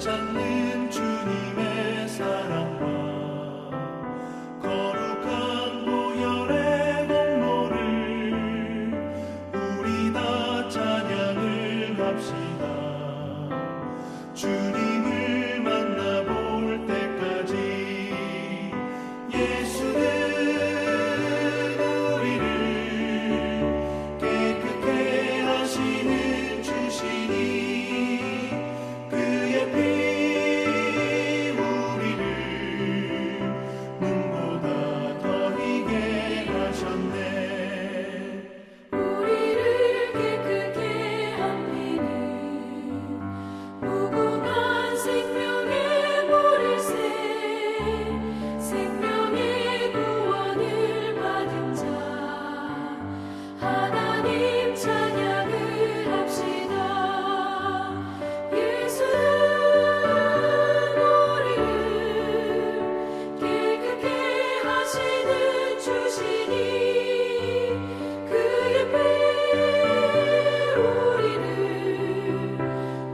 찾는 주님의 사랑과 거룩한 보혈의 공로를 우리 다 찬양을 합시다. 주님을 만나볼 때까지 예수는 우리를 깨끗게 하시는 주시니 그의 피 우리를 눈보다 더 희게 하셨네. 우리를 깨끗게 한 피는 무궁한 생명의 보리새, 생명의 구원을 받은 자 하나님 찬양을 합시다. 예수는 우리를 깨끗게 하시는 주시니 그의 피 우리를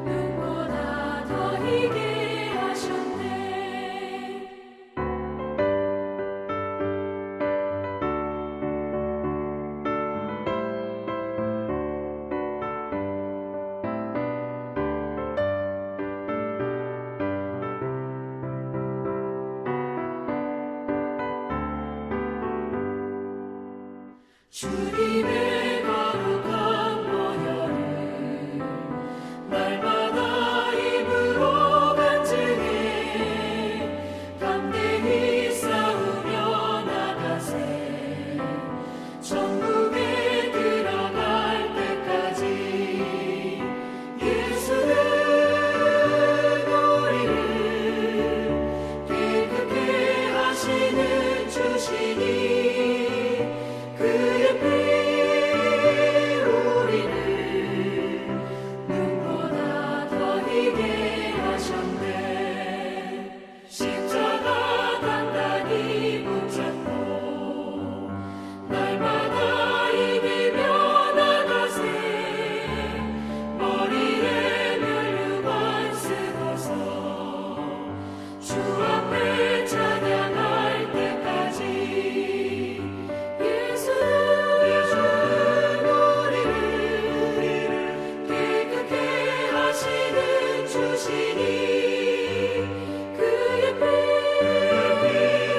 눈보다 더 희게 하셨네. 주님의 거룩한 보혈을 날마다 입으로 간증해 담대히 싸우며 나가세. 천국에 들어갈 때까지 예수는 우리를 깨끗게 하시는 주시니 그의 피 우리를 눈보다 더 희게 하셨네. 십자가 단단히 붙잡고 날마다 이기며 나가세. 머리에 면류관 쓰고서 주 앞에 찬양할 때까지 예수는 우리를 깨끗게 하시는 주시니 그의 피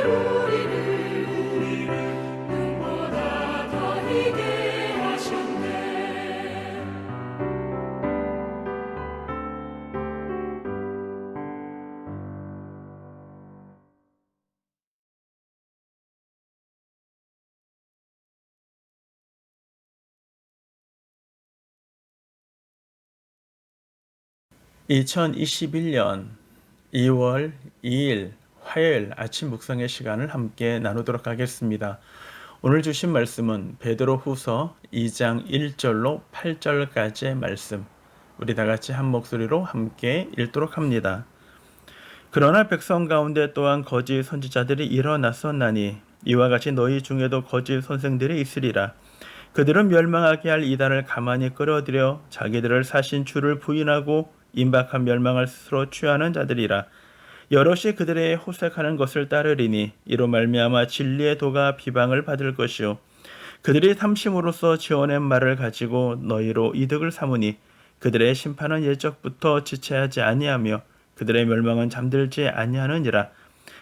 우리를 눈보다 더 희게 하셨네. (2021년 2월 2일) 화요일 아침 묵상의 시간을 함께 나누도록 하겠습니다. 오늘 주신 말씀은 베드로후서 2장 1절로 8절까지의 말씀, 우리 다 같이 한 목소리로 함께 읽도록 합니다. 그러나 백성 가운데 또한 거짓 선지자들이 일어났었나니 이와 같이 너희 중에도 거짓 선생들이 있으리라. 그들은 멸망하게 할 이단을 가만히 끌어들여 자기들을 사신 주를 부인하고 임박한 멸망을 스스로 취하는 자들이라. 여럿이 그들의 호색하는 것을 따르리니 이로 말미암아 진리의 도가 비방을 받을 것이요 그들이 탐심으로써 지어낸 말을 가지고 너희로 이득을 삼으니 그들의 심판은 예적부터 지체하지 아니하며 그들의 멸망은 잠들지 아니하느니라.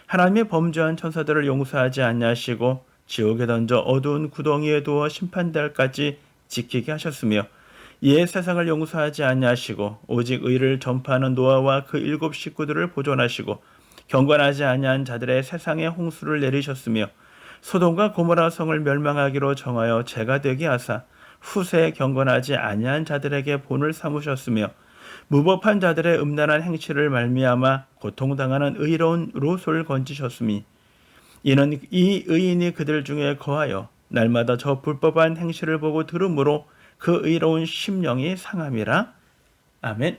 하나님이 범죄한 천사들을 용서하지 아니하시고 지옥에 던져 어두운 구덩이에 두어 심판날까지 지키게 하셨으며 이에 세상을 용서하지 아니하시고 오직 의를 전파하는 노아와 그 7 식구들을 보존하시고 경건하지 아니한 자들의 세상에 홍수를 내리셨으며 소돔과 고모라 성을 멸망하기로 정하여 죄가 되게 하사 후세 경건하지 아니한 자들에게 본을 삼으셨으며 무법한 자들의 음란한 행실을 말미암아 고통당하는 의로운 롯을 건지셨으니 이는 이 의인이 그들 중에 거하여 날마다 저 불법한 행실을 보고 들으므로 그 의로운 심령이 상함이라. 아멘.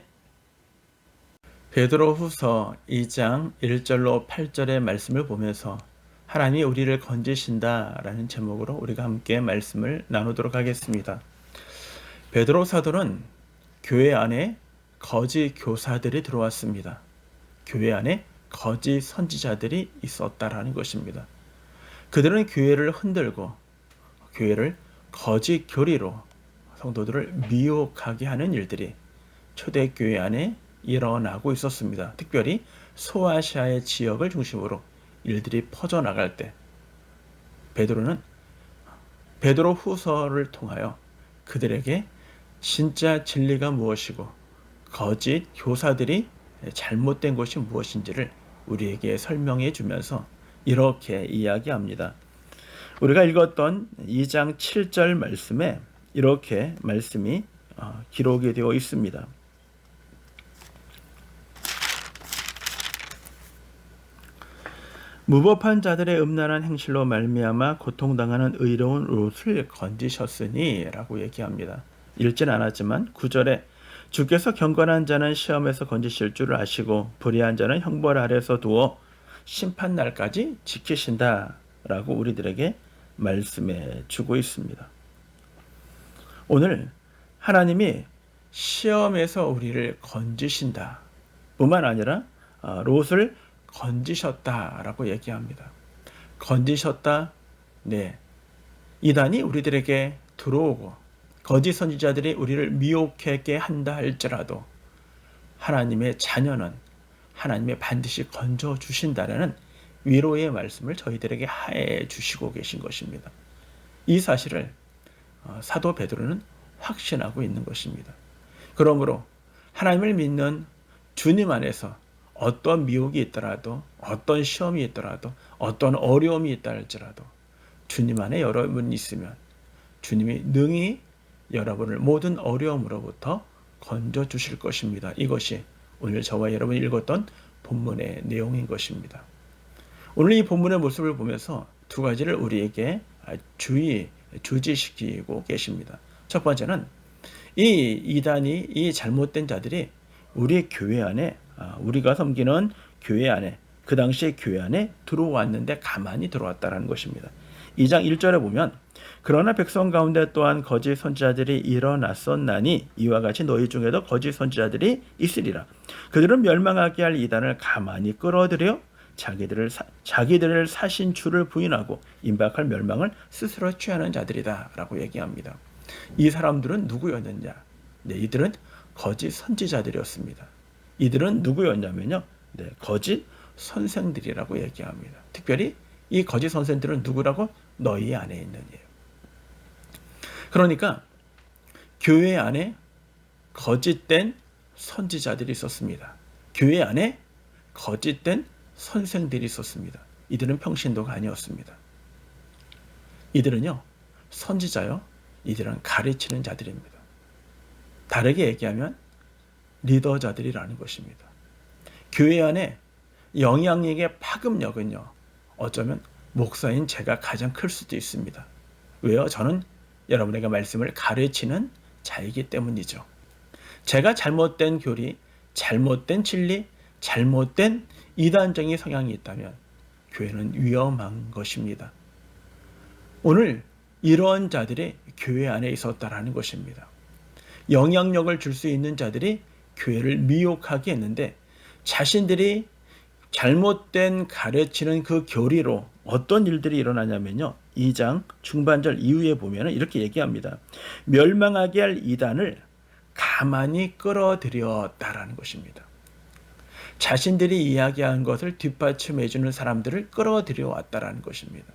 베드로후서 2장 1절로 8절의 말씀을 보면서 하나님이 우리를 건지신다라는 제목으로 우리가 함께 말씀을 나누도록 하겠습니다. 베드로 사도는 교회 안에 거짓 교사들이 들어왔습니다. 교회 안에 거짓 선지자들이 있었다라는 것입니다. 그들은 교회를 흔들고 교회를 거짓 교리로 성도들을 미혹하게 하는 일들이 초대교회 안에 일어나고 있었습니다. 특별히 소아시아의 지역을 중심으로 일들이 퍼져나갈 때 베드로는 베드로 후서를 통하여 그들에게 진짜 진리가 무엇이고 거짓 교사들이 잘못된 것이 무엇인지를 우리에게 설명해 주면서 이렇게 이야기합니다. 우리가 읽었던 2장 7절 말씀에 이렇게 말씀이 기록이 되어 있습니다. 무법한 자들의 음란한 행실로 말미암아 고통당하는 의로운 롯을 건지셨으니 라고 얘기합니다. 읽진 않았지만 9절에 주께서 경건한 자는 시험에서 건지실 줄을 아시고 불의한 자는 형벌 아래서 두어 심판날까지 지키신다 라고 우리들에게 말씀해 주고 있습니다. 오늘 하나님이 시험에서 우리를 건지신다 뿐만 아니라 롯을 건지셨다라고 얘기합니다. 건지셨다. 네. 이단이 우리들에게 들어오고 거짓 선지자들이 우리를 미혹하게 한다 할지라도 하나님의 자녀는 하나님의 반드시 건져 주신다라는 위로의 말씀을 저희들에게 하해 주시고 계신 것입니다. 이 사실을 사도 베드로는 확신하고 있는 것입니다. 그러므로 하나님을 믿는 주님 안에서 어떤 미혹이 있더라도 어떤 시험이 있더라도 어떤 어려움이 있다 할지라도 주님 안에 여러분이 있으면 주님이 능히 여러분을 모든 어려움으로부터 건져 주실 것입니다. 이것이 오늘 저와 여러분이 읽었던 본문의 내용인 것입니다. 오늘 이 본문의 모습을 보면서 두 가지를 우리에게 주지시키고 계십니다. 첫 번째는 이 이단이 이 잘못된 자들이 우리 교회 안에 우리가 섬기는 교회 안에 그 당시에 교회 안에 들어왔는데 가만히 들어왔다라는 것입니다. 2장 1절에 보면 그러나 백성 가운데 또한 거짓 선지자들이 일어났었나니 이와 같이 너희 중에도 거짓 선지자들이 있으리라. 그들은 멸망하게 할 이단을 가만히 끌어들여 자기들을 사신 주를 부인하고 임박할 멸망을 스스로 취하는 자들이다 라고 얘기합니다. 이 사람들은 누구였느냐? 네, 이들은 거짓 선지자들이었습니다. 이들은 누구였냐면요, 네, 거짓 선생들이라고 얘기합니다. 특별히 이 거짓 선생들은 누구라고? 너희 안에 있는 이에요. 그러니까 교회 안에 거짓된 선지자들이 있었습니다. 교회 안에 거짓된 선생들이 있었습니다. 이들은 평신도가 아니었습니다. 이들은요, 선지자요, 이들은 가르치는 자들입니다. 다르게 얘기하면 리더자들이라는 것입니다. 교회 안에 영향력의 파급력은요, 어쩌면 목사인 제가 가장 클 수도 있습니다. 왜요? 저는 여러분에게 말씀을 가르치는 자이기 때문이죠. 제가 잘못된 교리, 잘못된 진리, 잘못된 이단적인 성향이 있다면 교회는 위험한 것입니다. 오늘 이러한 자들이 교회 안에 있었다라는 것입니다. 영향력을 줄 수 있는 자들이 교회를 미혹하게 했는데 자신들이 잘못된 가르치는 그 교리로 어떤 일들이 일어나냐면요. 2장 중반절 이후에 보면 이렇게 얘기합니다. 멸망하게 할 이단을 가만히 끌어들였다라는 것입니다. 자신들이 이야기한 것을 뒷받침해주는 사람들을 끌어들여 왔다라는 것입니다.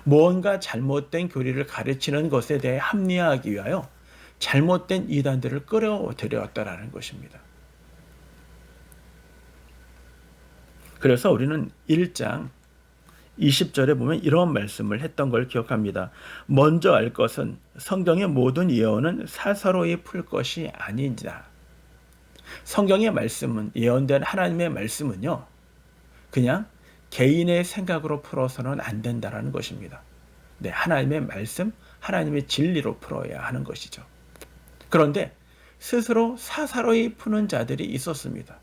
무언가 잘못된 교리를 가르치는 것에 대해 합리화하기 위하여 잘못된 이단들을 끌어들였다라는 것입니다. 그래서 우리는 1장 20절에 보면 이런 말씀을 했던 걸 기억합니다. 먼저 알 것은 성경의 모든 예언은 사사로이 풀 것이 아니다. 성경의 말씀은, 예언된 하나님의 말씀은요, 그냥 개인의 생각으로 풀어서는 안 된다라는 것입니다. 네, 하나님의 말씀, 하나님의 진리로 풀어야 하는 것이죠. 그런데 스스로 사사로이 푸는 자들이 있었습니다.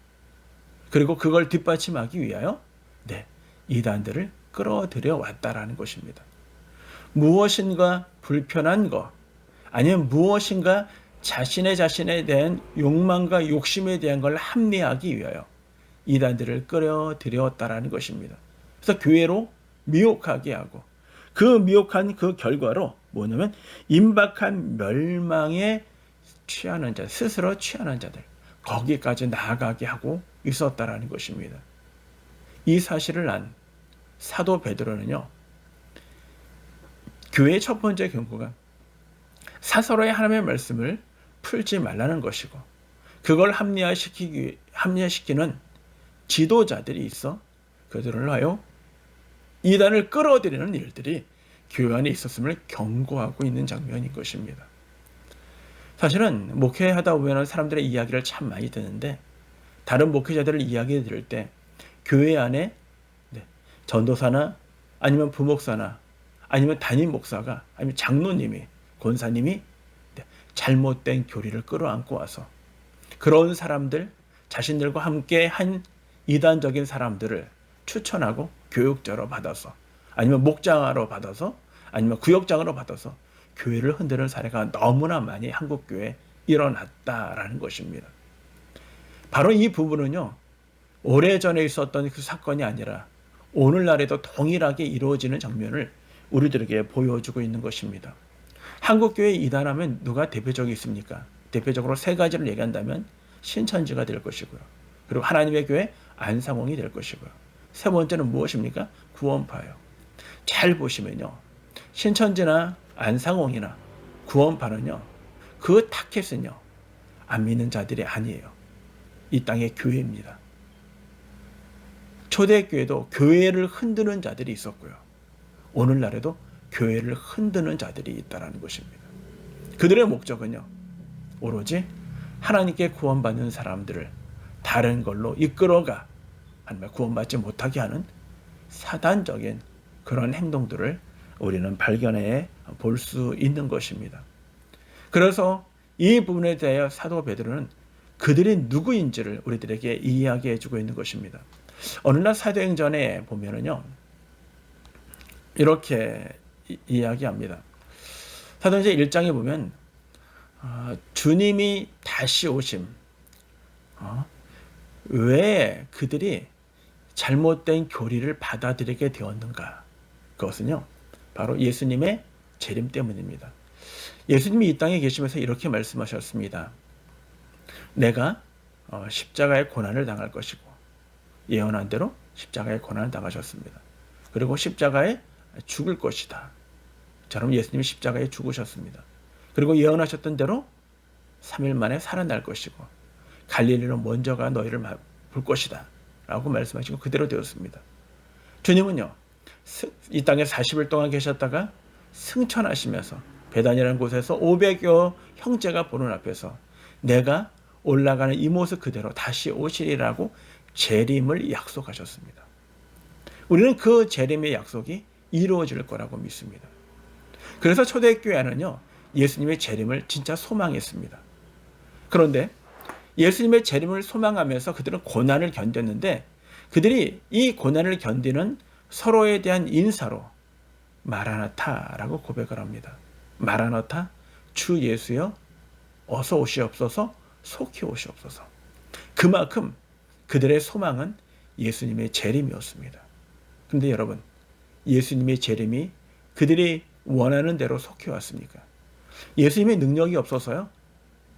그리고 그걸 뒷받침하기 위하여 이단들을 끌어들여 왔다라는 것입니다. 무엇인가 불편한 것, 아니면 무엇인가 자신에 대한 욕망과 욕심에 대한 걸 합리화하기 위하여 이단들을 끌어들였다라는 것입니다. 그래서 교회로 미혹하게 하고 그 미혹한 그 결과로 뭐냐면 임박한 멸망에 취하는 자, 스스로 취하는 자들 거기까지 나아가게 하고 있었다라는 것입니다. 이 사실을 안 사도 베드로는요. 교회의 첫 번째 경고가 사서로의 하나님의 말씀을 풀지 말라는 것이고 그걸 합리화시키는 지도자들이 있어 그들을 하여 이단을 끌어들이는 일들이 교회 안에 있었음을 경고하고 있는 장면인 것입니다. 사실은 목회하다 보면 사람들의 이야기를 참 많이 듣는데 다른 목회자들을 이야기 들을 때 교회 안에 전도사나 아니면 부목사나 아니면 담임 목사가 아니면 장로님이 권사님이 잘못된 교리를 끌어안고 와서 그런 사람들 자신들과 함께 한 이단적인 사람들을 추천하고 교육자로 받아서 아니면 목장으로 받아서 아니면 구역장으로 받아서 교회를 흔드는 사례가 너무나 많이 한국 교회에 일어났다라는 것입니다. 바로 이 부분은요. 오래전에 있었던 그 사건이 아니라 오늘날에도 동일하게 이루어지는 장면을 우리들에게 보여주고 있는 것입니다. 한국 교회 이단하면 누가 대표적이 있습니까? 대표적으로 세 가지를 얘기한다면 신천지가 될 것이고요. 그리고 하나님의 교회 안상홍이 될 것이고요. 세 번째는 무엇입니까? 구원파예요. 잘 보시면요. 신천지나 안상홍이나 구원파는요. 그 타켓은요. 안 믿는 자들이 아니에요. 이 땅의 교회입니다. 초대교회도 교회를 흔드는 자들이 있었고요. 오늘날에도 교회를 흔드는 자들이 있다는 것입니다. 그들의 목적은요. 오로지 하나님께 구원받는 사람들을 다른 걸로 이끌어가 아니면 구원받지 못하게 하는 사단적인 그런 행동들을 우리는 발견해 볼 수 있는 것입니다. 그래서 이 부분에 대하여 사도 베드로는 그들이 누구인지를 우리들에게 이야기해 주고 있는 것입니다. 어느 날 사도행전에 보면은요. 이렇게 이야기합니다. 사도행전 1장에 보면 주님이 다시 오심 왜 그들이 잘못된 교리를 받아들이게 되었는가? 그것은요. 바로 예수님의 재림 때문입니다. 예수님이 이 땅에 계시면서 이렇게 말씀하셨습니다. 내가 십자가의 고난을 당할 것이고 예언한 대로 십자가의 고난을 당하셨습니다. 그리고 십자가에 죽을 것이다. 저럼 예수님이 십자가에 죽으셨습니다. 그리고 예언하셨던 대로 3일 만에 살아날 것이고 갈릴리로 먼저가 너희를 볼 것이다. 라고 말씀하시고 그대로 되었습니다. 주님은요. 이 땅에 40일 동안 계셨다가 승천하시면서 베다니라는 곳에서 500여 형제가 보는 앞에서 내가 올라가는 이 모습 그대로 다시 오시리라고 재림을 약속하셨습니다. 우리는 그 재림의 약속이 이루어질 거라고 믿습니다. 그래서 초대교회는요. 예수님의 재림을 진짜 소망했습니다. 그런데 예수님의 재림을 소망하면서 그들은 고난을 견뎠는데 그들이 이 고난을 견디는 서로에 대한 인사로 마라나타라고 고백을 합니다. 마라나타, 주 예수여 어서 오시옵소서, 속히 오시옵소서. 그만큼 그들의 소망은 예수님의 재림이었습니다. 그런데 여러분, 예수님의 재림이 그들이 원하는 대로 속히 왔습니까? 예수님의 능력이 없어서요?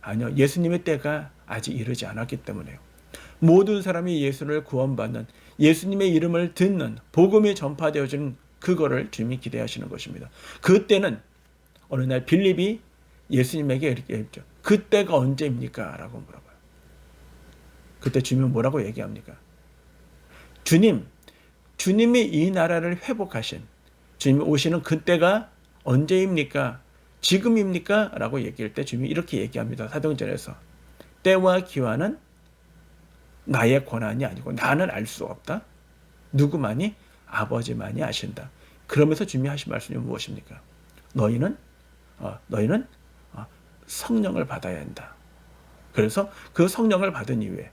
아니요. 예수님의 때가 아직 이르지 않았기 때문에요. 모든 사람이 예수를 구원받는 예수님의 이름을 듣는 복음이 전파되어지는 그거를 주님이 기대하시는 것입니다. 그때는 어느 날 빌립이 예수님에게 이렇게 했죠. 그때가 언제입니까? 라고 물어봐요. 그때 주님은 뭐라고 얘기합니까? 주님이 이 나라를 회복하신 주님이 오시는 그때가 언제입니까? 지금입니까? 라고 얘기할 때 주님이 이렇게 얘기합니다. 사도행전에서 때와 기한은 나의 권한이 아니고 나는 알 수 없다. 누구만이? 아버지만이 아신다. 그러면서 주님이 하신 말씀이 무엇입니까? 너희는 성령을 받아야 한다. 그래서 그 성령을 받은 이후에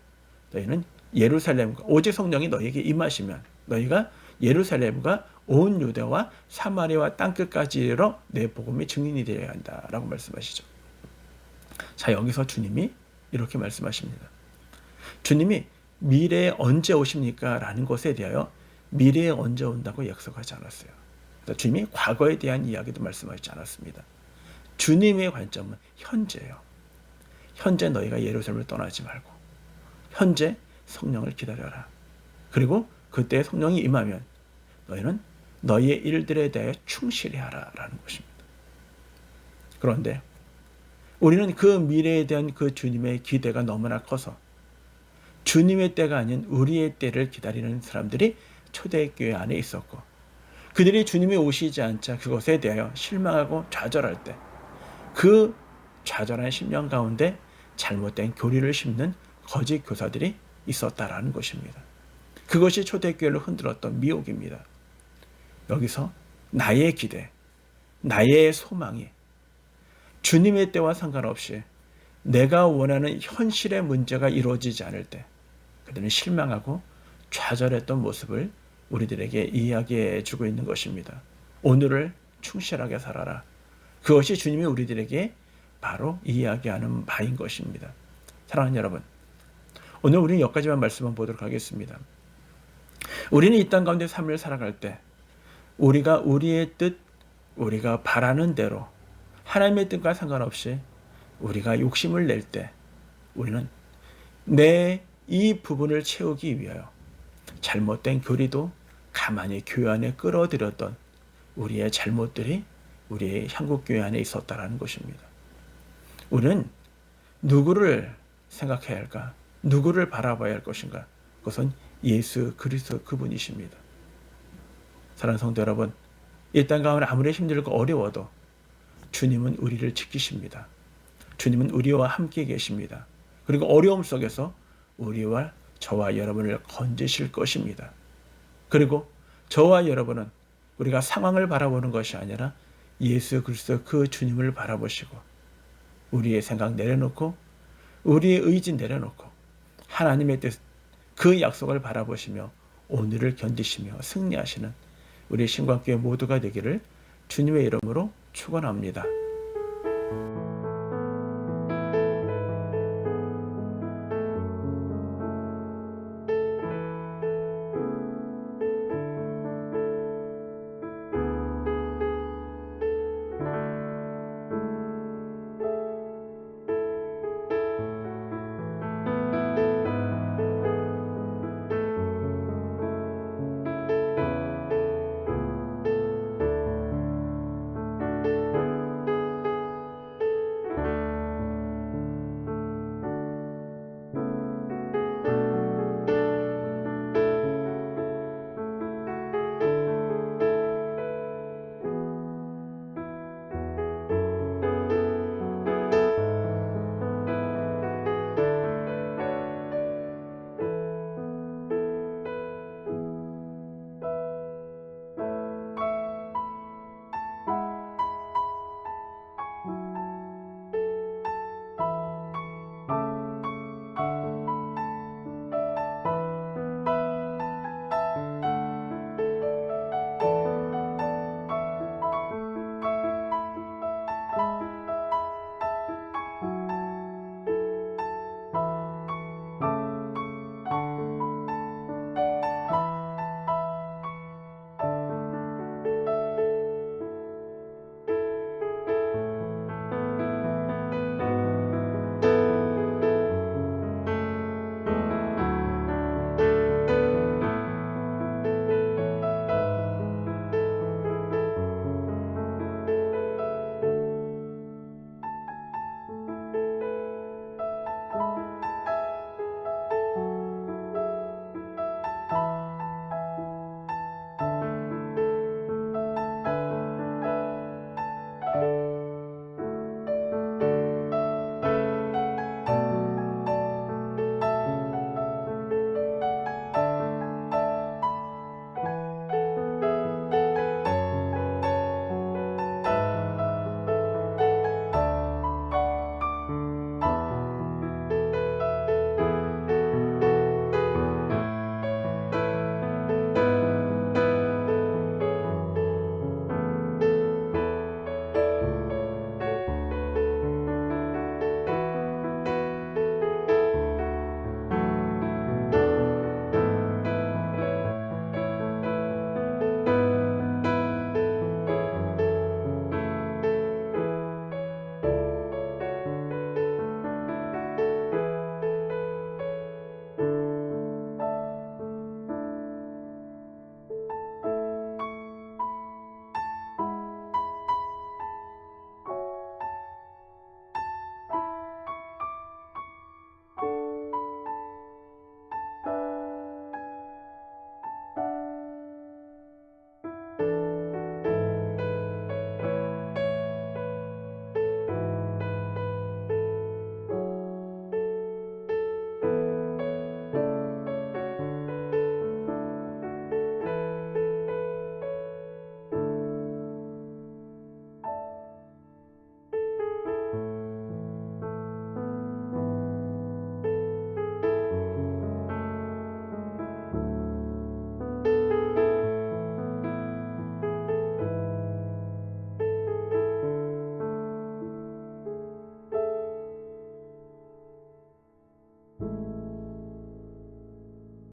너희는 예루살렘과 오직 성령이 너희에게 임하시면 너희가 예루살렘과 온 유대와 사마리아와 땅끝까지 이르러 내 복음의 증인이 되어야 한다라고 말씀하시죠. 자, 여기서 주님이 이렇게 말씀하십니다. 주님이 미래에 언제 오십니까? 라는 것에 대하여 미래에 언제 온다고 약속하지 않았어요. 그래서 주님이 과거에 대한 이야기도 말씀하지 않았습니다. 주님의 관점은 현재예요. 현재 너희가 예루살렘을 떠나지 말고 현재 성령을 기다려라. 그리고 그때 성령이 임하면 너희는 너희의 일들에 대해 충실히 하라라는 것입니다. 그런데 우리는 그 미래에 대한 그 주님의 기대가 너무나 커서 주님의 때가 아닌 우리의 때를 기다리는 사람들이 초대교회 안에 있었고, 그들이 주님이 오시지 않자 그것에 대하여 실망하고 좌절할 때 그 좌절한 심령 가운데 잘못된 교리를 심는 거짓 교사들이 있었다라는 것입니다. 그것이 초대교회를 흔들었던 미혹입니다. 여기서 나의 기대, 나의 소망이 주님의 때와 상관없이 내가 원하는 현실의 문제가 이루어지지 않을 때 그들은 실망하고 좌절했던 모습을 우리들에게 이야기해 주고 있는 것입니다. 오늘을 충실하게 살아라. 그것이 주님이 우리들에게 바로 이야기하는 바인 것입니다. 사랑하는 여러분, 오늘 우리는 여기까지만 말씀을 보도록 하겠습니다. 우리는 이 땅 가운데 삶을 살아갈 때 우리가 우리의 뜻, 우리가 바라는 대로 하나님의 뜻과 상관없이 우리가 욕심을 낼 때 우리는 내 이 부분을 채우기 위하여 잘못된 교리도 가만히 교회 안에 끌어들였던 우리의 잘못들이 우리의 한국교회 안에 있었다라는 것입니다. 우리는 누구를 생각해야 할까? 누구를 바라봐야 할 것인가? 그것은 예수 그리스도 그분이십니다. 사랑하는 성도 여러분, 이 땅 가운데 아무리 힘들고 어려워도 주님은 우리를 지키십니다. 주님은 우리와 함께 계십니다. 그리고 어려움 속에서 우리와 저와 여러분을 건지실 것입니다. 그리고 저와 여러분은 우리가 상황을 바라보는 것이 아니라 예수 그리스도 그 주님을 바라보시고 우리의 생각 내려놓고 우리의 의지 내려놓고 하나님의 뜻, 그 약속을 바라보시며 오늘을 견디시며 승리하시는 우리 신광교회 모두가 되기를 주님의 이름으로 축원합니다.